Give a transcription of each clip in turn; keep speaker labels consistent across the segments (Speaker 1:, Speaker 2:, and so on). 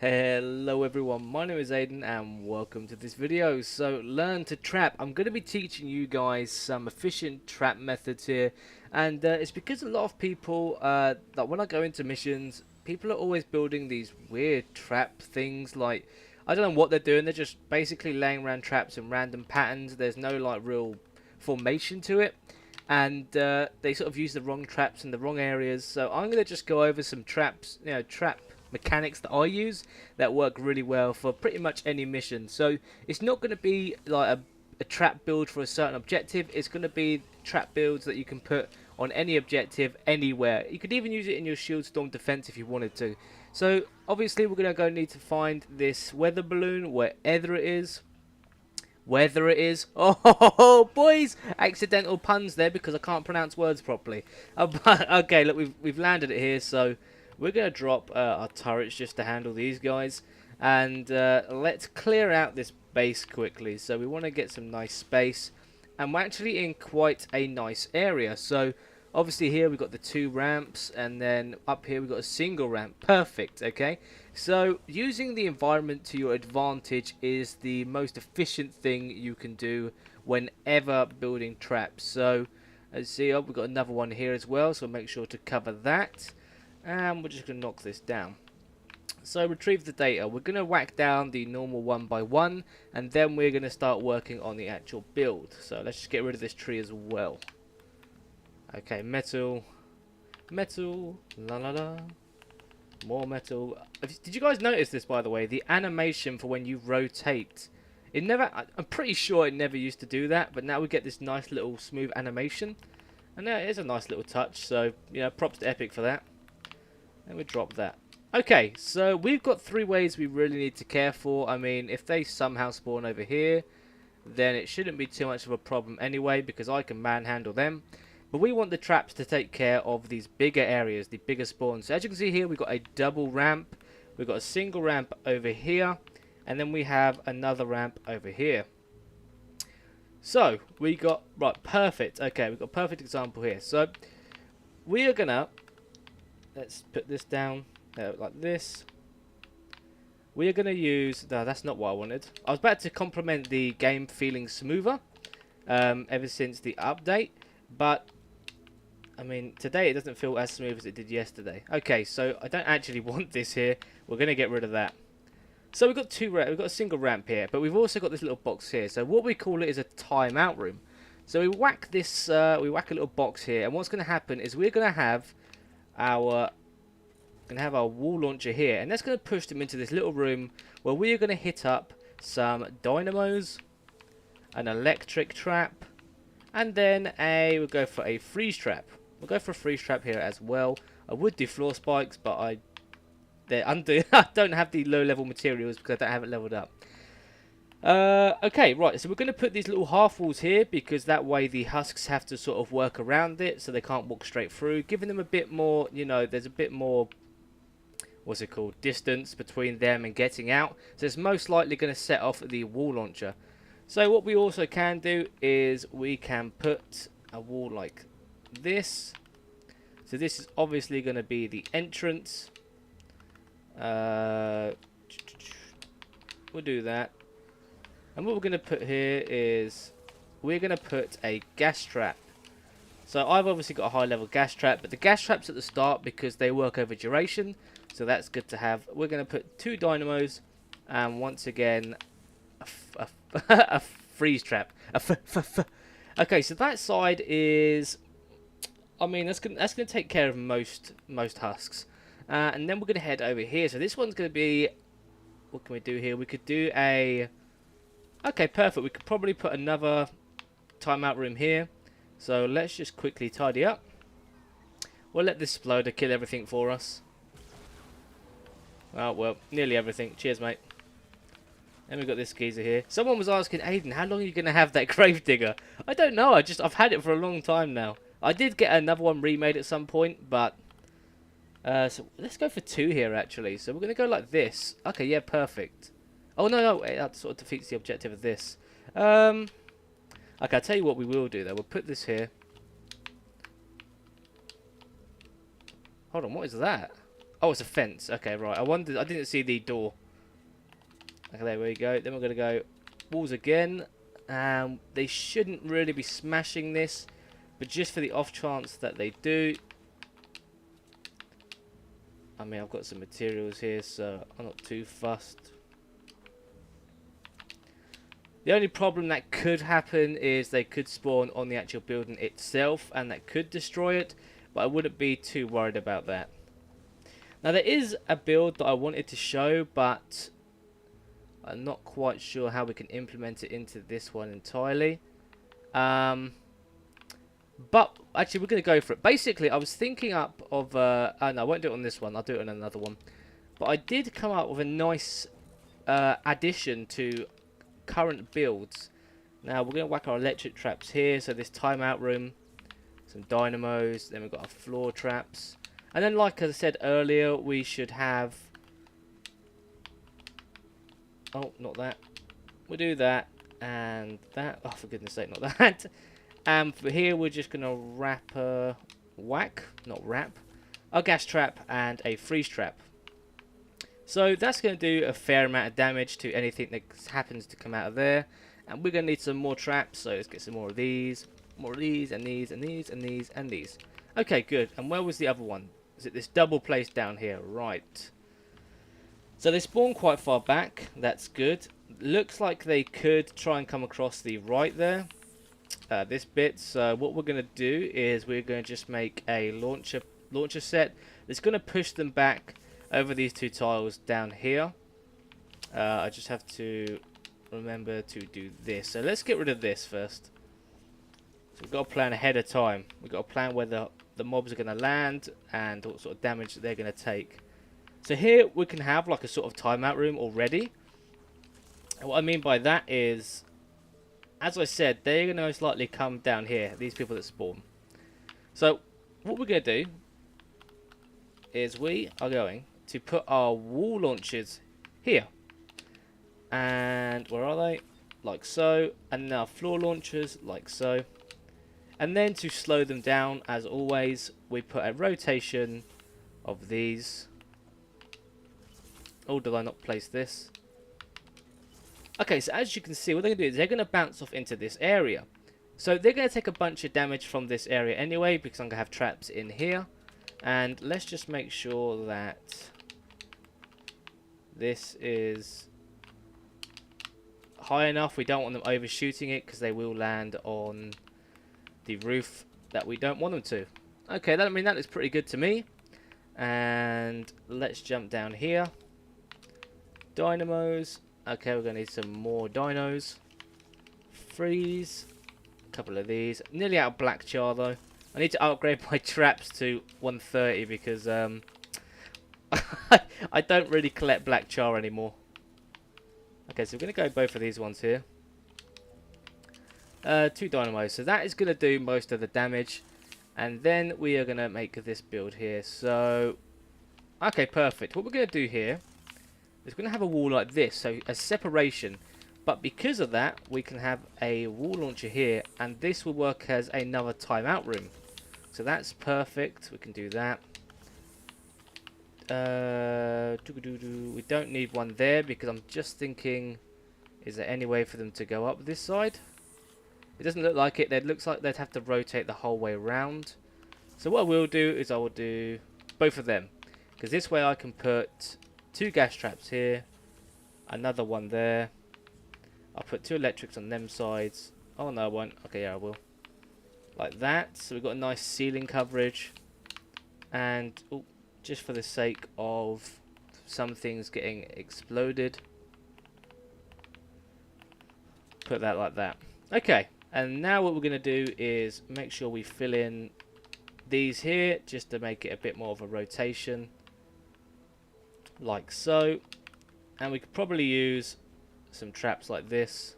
Speaker 1: Hello everyone, my name is Aiden and welcome to this video. So learn to trap. I'm going to be teaching you guys some efficient trap methods here, and it's because a lot of people, like when I go into missions, people are always building these weird trap things. Like, I don't know what they're doing, they're just basically laying around traps in random patterns. There's no like real formation to it, and they sort of use the wrong traps in the wrong areas. So I'm going to just go over some traps, trap mechanics that I use that work really well for pretty much any mission. So it's not going to be like a trap build for a certain objective. It's going to be trap builds that you can put on any objective anywhere. You could even use it in your shield storm defense if you wanted to. So obviously we're going to need to find this weather balloon wherever it is. Whether it is, oh boys, accidental puns there because I can't pronounce words properly. Okay, look, we've landed it here, so we're gonna drop our turrets just to handle these guys, and let's clear out this base quickly. So we want to get some nice space, and we're actually in quite a nice area. So obviously here we've got the two ramps, and then up here we've got a single ramp. Perfect. Okay, so using the environment to your advantage is the most efficient thing you can do whenever building traps. So let's see, we've got another one here as well, so make sure to cover that, and we're just going to knock this down. So retrieve the data. We're going to whack down the normal one by one, and then we're going to start working on the actual build. So let's just get rid of this tree as well. Okay, metal, la la la. More metal. Did you guys notice this, by the way? The animation for when you rotate. It never. I'm pretty sure it never used to do that, but now we get this nice little smooth animation. And it is a nice little touch, so, props to Epic for that. And we drop that. Okay, so we've got three ways we really need to care for. I mean, if they somehow spawn over here, then it shouldn't be too much of a problem anyway, because I can manhandle them. But we want the traps to take care of these bigger areas, the bigger spawns. So as you can see here, we've got a double ramp. We've got a single ramp over here. And then we have another ramp over here. So, we got... Right, perfect. Okay, we've got a perfect example here. So, we are going to... Let's put this down like this. We are going to use... No, that's not what I wanted. I was about to compliment the game feeling smoother ever since the update. But... I mean, today it doesn't feel as smooth as it did yesterday. Okay, so I don't actually want this here. We're going to get rid of that. So we've got we've got a single ramp here, but we've also got this little box here. So what we call it is a timeout room. So we whack this, we whack a little box here, and what's going to happen is we're going to have our wall launcher here, and that's going to push them into this little room where we are going to hit up some dynamos, an electric trap, and then we'll go for a freeze trap. We'll go for a freeze trap here as well. I would do floor spikes, but I don't have the low level materials because I don't have it leveled up. Okay, right, so we're going to put these little half walls here because that way the husks have to sort of work around it so they can't walk straight through, giving them a bit more, there's a bit more, what's it called, distance between them and getting out. So it's most likely going to set off the wall launcher. So what we also can do is we can put a wall like this. So this is obviously going to be the entrance. We'll do that. And what we're going to put here is we're going to put a gas trap. So I've obviously got a high level gas trap, but the gas trap's at the start because they work over duration. So that's good to have. We're going to put two dynamos and once again a freeze trap. Okay, so that side is, I mean, that's gonna take care of most husks, and then we're gonna head over here. So this one's gonna be, what can we do here? We could do a, okay, perfect. We could probably put another timeout room here. So let's just quickly tidy up. We'll let this exploder kill everything for us. Oh well, nearly everything. Cheers, mate. And we've got this geezer here. Someone was asking, Aiden, how long are you going to have that gravedigger? I don't know. I've had it for a long time now. I did get another one remade at some point, but... so let's go for two here, actually. So we're going to go like this. Okay, yeah, perfect. Oh, no, that sort of defeats the objective of this. Okay, I'll tell you what we will do, though. We'll put this here. Hold on, what is that? Oh, it's a fence. Okay, right. I wondered. I didn't see the door. Okay, there we go. Then we're going to go walls again. They shouldn't really be smashing this, but just for the off chance that they do. I mean, I've got some materials here, so I'm not too fussed. The only problem that could happen is they could spawn on the actual building itself, and that could destroy it, but I wouldn't be too worried about that. Now, there is a build that I wanted to show, but I'm not quite sure how we can implement it into this one entirely. But actually, we're going to go for it. Basically, I was thinking up of... no, I won't do it on this one. I'll do it on another one. But I did come up with a nice addition to current builds. Now, we're going to whack our electric traps here. So, this timeout room, some dynamos. Then we've got our floor traps. And then, like I said earlier, we should have... Oh, not that. We'll do that and that. Oh, for goodness sake, not that. And for here, we're just going to wrap a gas trap and a freeze trap. So that's going to do a fair amount of damage to anything that happens to come out of there. And we're going to need some more traps, so let's get some more of these, and these, and these, and these, and these. Okay, good. And where was the other one? Is it this double place down here? Right. So they spawn quite far back. That's good. Looks like they could try and come across the right there. This bit. So what we're going to do is we're going to just make a launcher set that's going to push them back over these two tiles down here. I just have to remember to do this. So let's get rid of this first. So we've got to plan ahead of time. We've got to plan where the mobs are going to land and what sort of damage that they're going to take. So here we can have like a sort of timeout room already. And what I mean by that is, as I said, they're going to most likely come down here, these people that spawn. So what we're going to do is we are going to put our wall launchers here. And where are they? Like so. And now floor launchers like so. And then to slow them down, as always, we put a rotation of these. Oh, did I not place this? Okay, so as you can see, what they're going to do is they're going to bounce off into this area. So they're going to take a bunch of damage from this area anyway, because I'm going to have traps in here. And let's just make sure that this is high enough. We don't want them overshooting it, because they will land on the roof that we don't want them to. Okay, that looks pretty good to me. And let's jump down here. Dynamos. Okay, we're going to need some more dinos. Freeze. A couple of these. Nearly out of black char though. I need to upgrade my traps to 130 because I don't really collect black char anymore. Okay, so we're going to go both of these ones here. 2 dynamos. So that is going to do most of the damage. And then we are going to make this build here. So, okay, perfect. What we're going to do here is we're going to have a wall like this, so a separation. But because of that, we can have a wall launcher here, and this will work as another timeout room. So that's perfect. We can do that. We don't need one there because I'm just thinking, is there any way for them to go up this side? It doesn't look like it. It looks like they'd have to rotate the whole way around. So what I will do is I will do both of them, because this way I can put 2 gas traps here, another one there. I'll put 2 electrics on them sides. Oh no, I won't. Okay, yeah, I will. Like that. So we've got a nice ceiling coverage. And oh, just for the sake of some things getting exploded, put that like that. Okay, and now what we're going to do is make sure we fill in these here, just to make it a bit more of a rotation. Like so. And we could probably use some traps like this.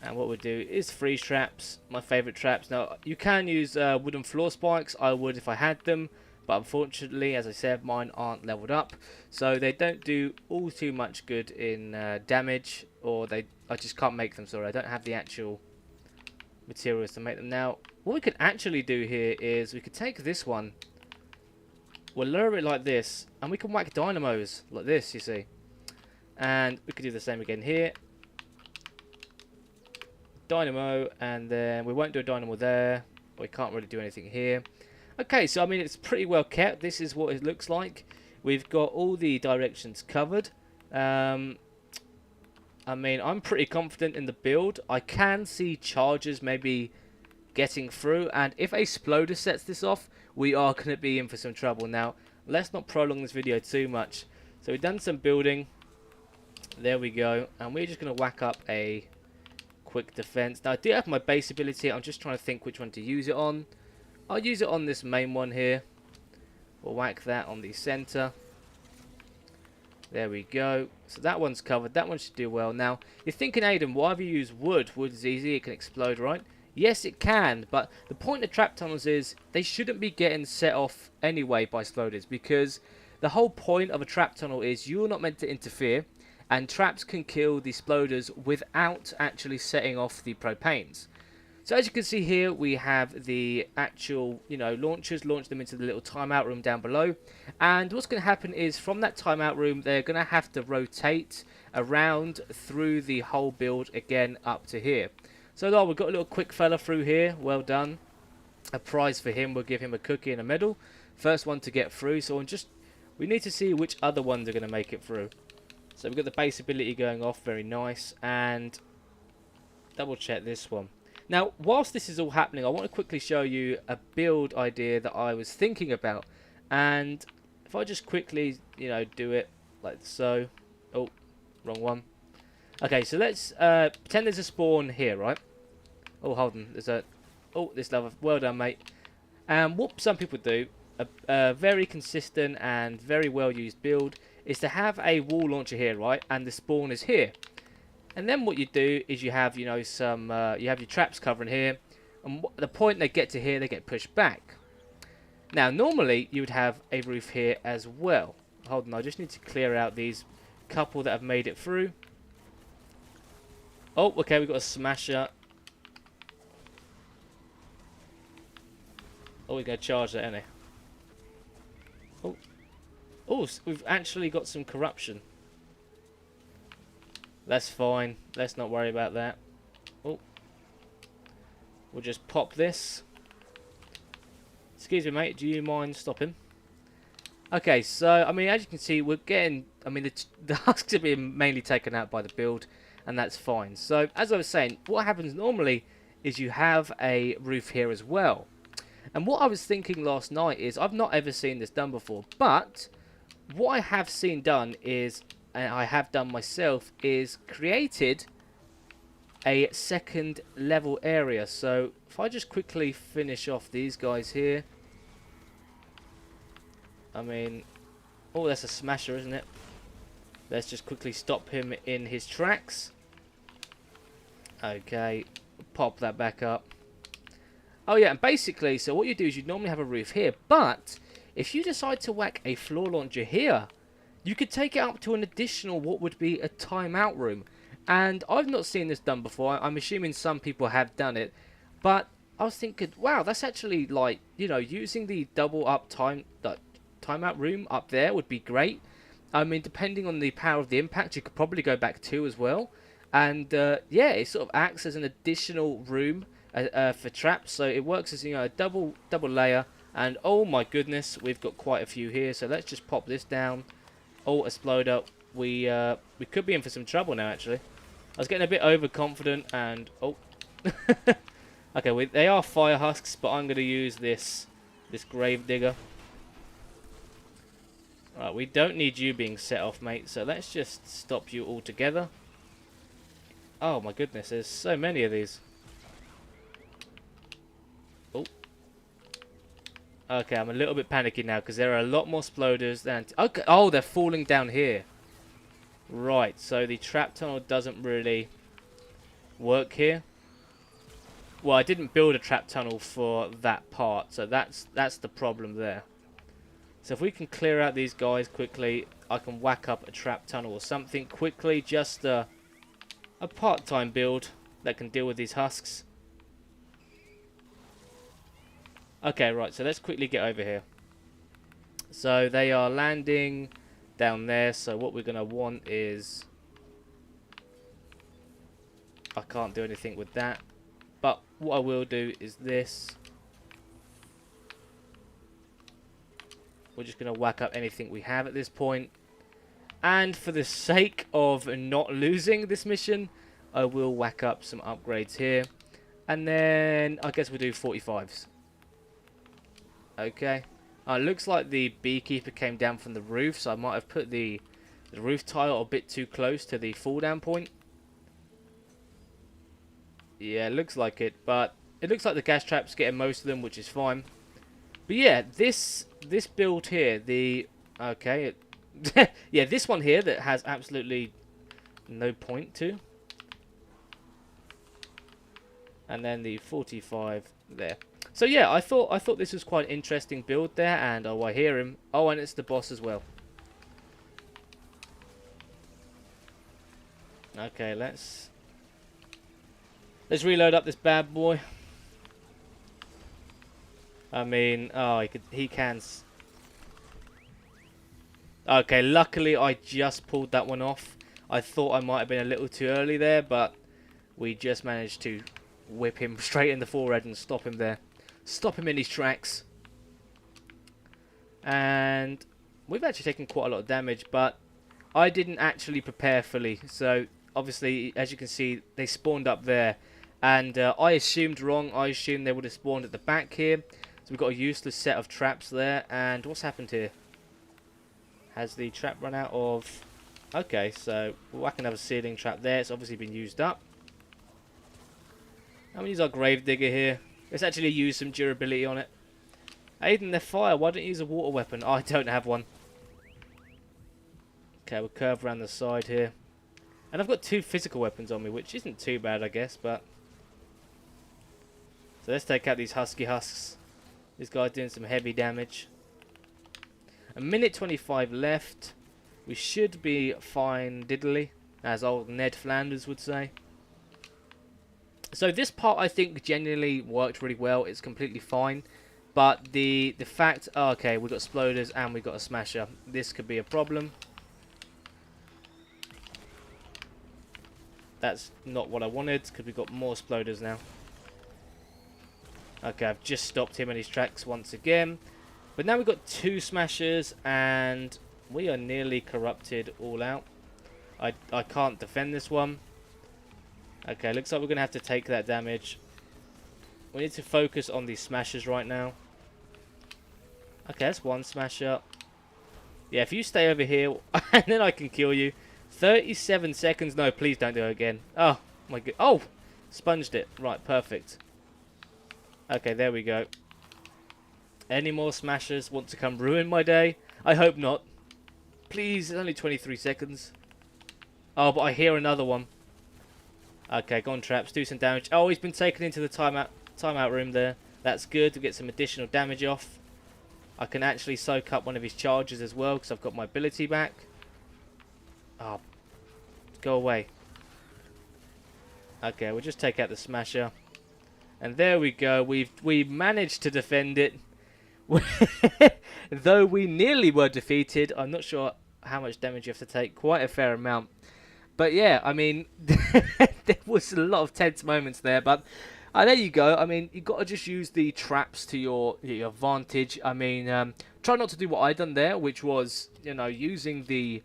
Speaker 1: And what we'll do is freeze traps, my favourite traps. Now, you can use wooden floor spikes. I would if I had them. But unfortunately, as I said, mine aren't leveled up. So they don't do all too much good in damage. Or I just can't make them, sorry. I don't have the actual materials to make them. Now, what we could actually do here is we could take this one. We'll lower it like this, and we can whack dynamos like this, you see. And we could do the same again here. Dynamo, and then we won't do a dynamo there. But we can't really do anything here. Okay, so I mean, it's pretty well kept. This is what it looks like. We've got all the directions covered. I mean, I'm pretty confident in the build. I can see charges maybe getting through, and if a Sploder sets this off, we are going to be in for some trouble. Now, let's not prolong this video too much. So we've done some building. There we go, and we're just going to whack up a quick defense. Now, I do have my base ability. I'm just trying to think which one to use it on. I'll use it on this main one here. We'll whack that on the center. There we go. So that one's covered. That one should do well. Now, you're thinking, Aiden, why have you used wood? Wood is easy. It can explode, right? Yes, it can. But the point of trap tunnels is they shouldn't be getting set off anyway by exploders, because the whole point of a trap tunnel is you're not meant to interfere, and traps can kill the exploders without actually setting off the propanes. So as you can see here, we have the actual, launchers. Launch them into the little timeout room down below. And what's going to happen is from that timeout room, they're going to have to rotate around through the whole build again up to here. So we've got a little quick fella through here. Well done. A prize for him. We'll give him a cookie and a medal. First one to get through. So we need to see which other ones are going to make it through. So we've got the base ability going off. Very nice. And double check this one. Now, whilst this is all happening, I want to quickly show you a build idea that I was thinking about. And if I just quickly, do it like so. Oh, wrong one. Okay, so let's pretend there's a spawn here, right? Oh, hold on. There's a... Oh, this level. Well done, mate. And what some people do, a very consistent and very well-used build, is to have a wall launcher here, right? And the spawn is here. And then what you do is you have, you have your traps covering here. And the point they get to here, they get pushed back. Now, normally, you would have a roof here as well. Hold on, I just need to clear out these couple that have made it through. Oh, okay, we've got a smasher. Oh, we're going to charge that, ain't we? Oh, we've actually got some corruption. That's fine. Let's not worry about that. Oh. We'll just pop this. Excuse me, mate. Do you mind stopping? Okay, so, I mean, as you can see, we're getting... I mean, the husks are being mainly taken out by the build, and that's fine. So, as I was saying, what happens normally is you have a roof here as well. And what I was thinking last night is, I've not ever seen this done before, but what I have seen done is... and I have done myself, is created a second level area. So if I just quickly finish off these guys here. I mean, oh, that's a smasher, isn't it? Let's just quickly stop him in his tracks. Okay, pop that back up. Oh yeah, and basically, so what you do is you normally have a roof here, but if you decide to whack a floor launcher here, you could take it up to an additional, what would be a timeout room. And I've not seen this done before. I'm assuming some people have done it. But I was thinking, wow, that's actually like, using the double up timeout room up there would be great. I mean, depending on the power of the impact, you could probably go back 2 as well. And yeah, it sort of acts as an additional room for traps. So it works as, a double layer. And oh my goodness, we've got quite a few here. So let's just pop this down. Oh, exploder. We could be in for some trouble now, actually. I was getting a bit overconfident, and... Oh. Okay, they are fire husks, but I'm going to use this grave digger. Alright, we don't need you being set off, mate, so let's just stop you altogether. Oh, my goodness, there's so many of these. Oh. Okay, I'm a little bit panicky now because there are a lot more exploders than... Okay. Oh, they're falling down here. Right, so the trap tunnel doesn't really work here. Well, I didn't build a trap tunnel for that part, so that's the problem there. So if we can clear out these guys quickly, I can whack up a trap tunnel or something quickly. Just a part-time build that can deal with these husks. Okay, right, so let's quickly get over here. So they are landing down there. So what we're going to want is... I can't do anything with that. But what I will do is this. We're just going to whack up anything we have at this point. And for the sake of not losing this mission, I will whack up some upgrades here. And then I guess we'll do 45s. Okay. Looks like the beekeeper came down from the roof, so I might have put the roof tile a bit too close to the fall down point. Yeah, looks like it, but it looks like the gas trap's getting most of them, which is fine. But yeah, this build here, okay, yeah, this one here that has absolutely no point to. And then the 45 there. So yeah, I thought this was quite an interesting build there, and oh, I hear him. Oh, and it's the boss as well. Okay, let's reload up this bad boy. I mean, oh, he can. Okay, luckily I just pulled that one off. I thought I might have been a little too early there, but we just managed to whip him straight in the forehead and stop him there. Stop him in his tracks. And we've actually taken quite a lot of damage, but I didn't actually prepare fully. So obviously, as you can see, they spawned up there. And I assumed wrong. I assumed they would have spawned at the back here. So we've got a useless set of traps there. And what's happened here? Has the trap run out of... Okay, so we'll whack another ceiling trap there. It's obviously been used up. I'm going to use our gravedigger here. Let's actually use some durability on it. Aiden, they're fire. Why don't you use a water weapon? Oh, I don't have one. Okay, we'll curve around the side here. And I've got 2 physical weapons on me, which isn't too bad, I guess, but... So let's take out these husky husks. This guy's doing some heavy damage. A minute 25 left. We should be fine diddly, as old Ned Flanders would say. So this part I think genuinely worked really well. It's completely fine. But the fact... Oh, okay, we've got exploders and we've got a smasher. This could be a problem. That's not what I wanted, because we've got more exploders now. Okay, I've just stopped him in his tracks once again. But now we've got 2 smashers, and we are nearly corrupted all out. I can't defend this one. Okay, looks like we're going to have to take that damage. We need to focus on these smashers right now. Okay, that's 1 smasher. Yeah, if you stay over here, and then I can kill you. 37 seconds. No, please don't do it again. Oh, my God. Oh, sponged it. Right, perfect. Okay, there we go. Any more smashers want to come ruin my day? I hope not. Please, it's only 23 seconds. Oh, but I hear another one. Okay, go on, traps. Do some damage. Oh, he's been taken into the timeout room there. That's good to get some additional damage off. I can actually soak up one of his charges as well because I've got my ability back. Oh, go away. Okay, we'll just take out the smasher. And there we go. We've managed to defend it. Though we nearly were defeated. I'm not sure how much damage you have to take. Quite a fair amount. But yeah, I mean, there was a lot of tense moments there. But there you go. I mean, you've got to just use the traps to your advantage. I mean, try not to do what I done there, which was, using the...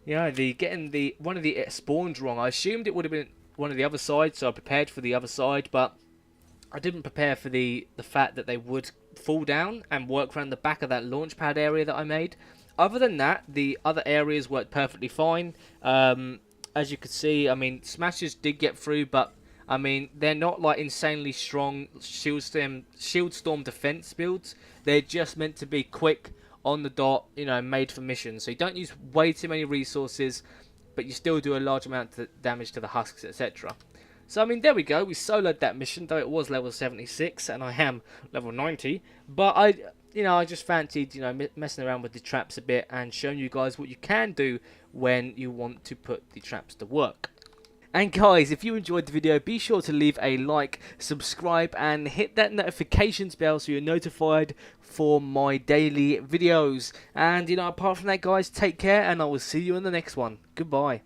Speaker 1: getting one of the spawns wrong. I assumed it would have been one of the other sides, so I prepared for the other side, but I didn't prepare for the fact that they would fall down and work around the back of that launch pad area that I made. Other than that, the other areas worked perfectly fine. As you could see, I mean, smashers did get through, but I mean, they're not like insanely strong shield storm defense builds. They're just meant to be quick, on the dot, made for missions. So you don't use way too many resources, but you still do a large amount of damage to the husks, etc. So, I mean, there we go. We soloed that mission, though it was level 76, and I am level 90. But I just fancied, messing around with the traps a bit and showing you guys what you can do when you want to put the traps to work. And guys, if you enjoyed the video, be sure to leave a like, subscribe, and hit that notifications bell so you're notified for my daily videos. And apart from that, guys, take care, and I will see you in the next one. Goodbye.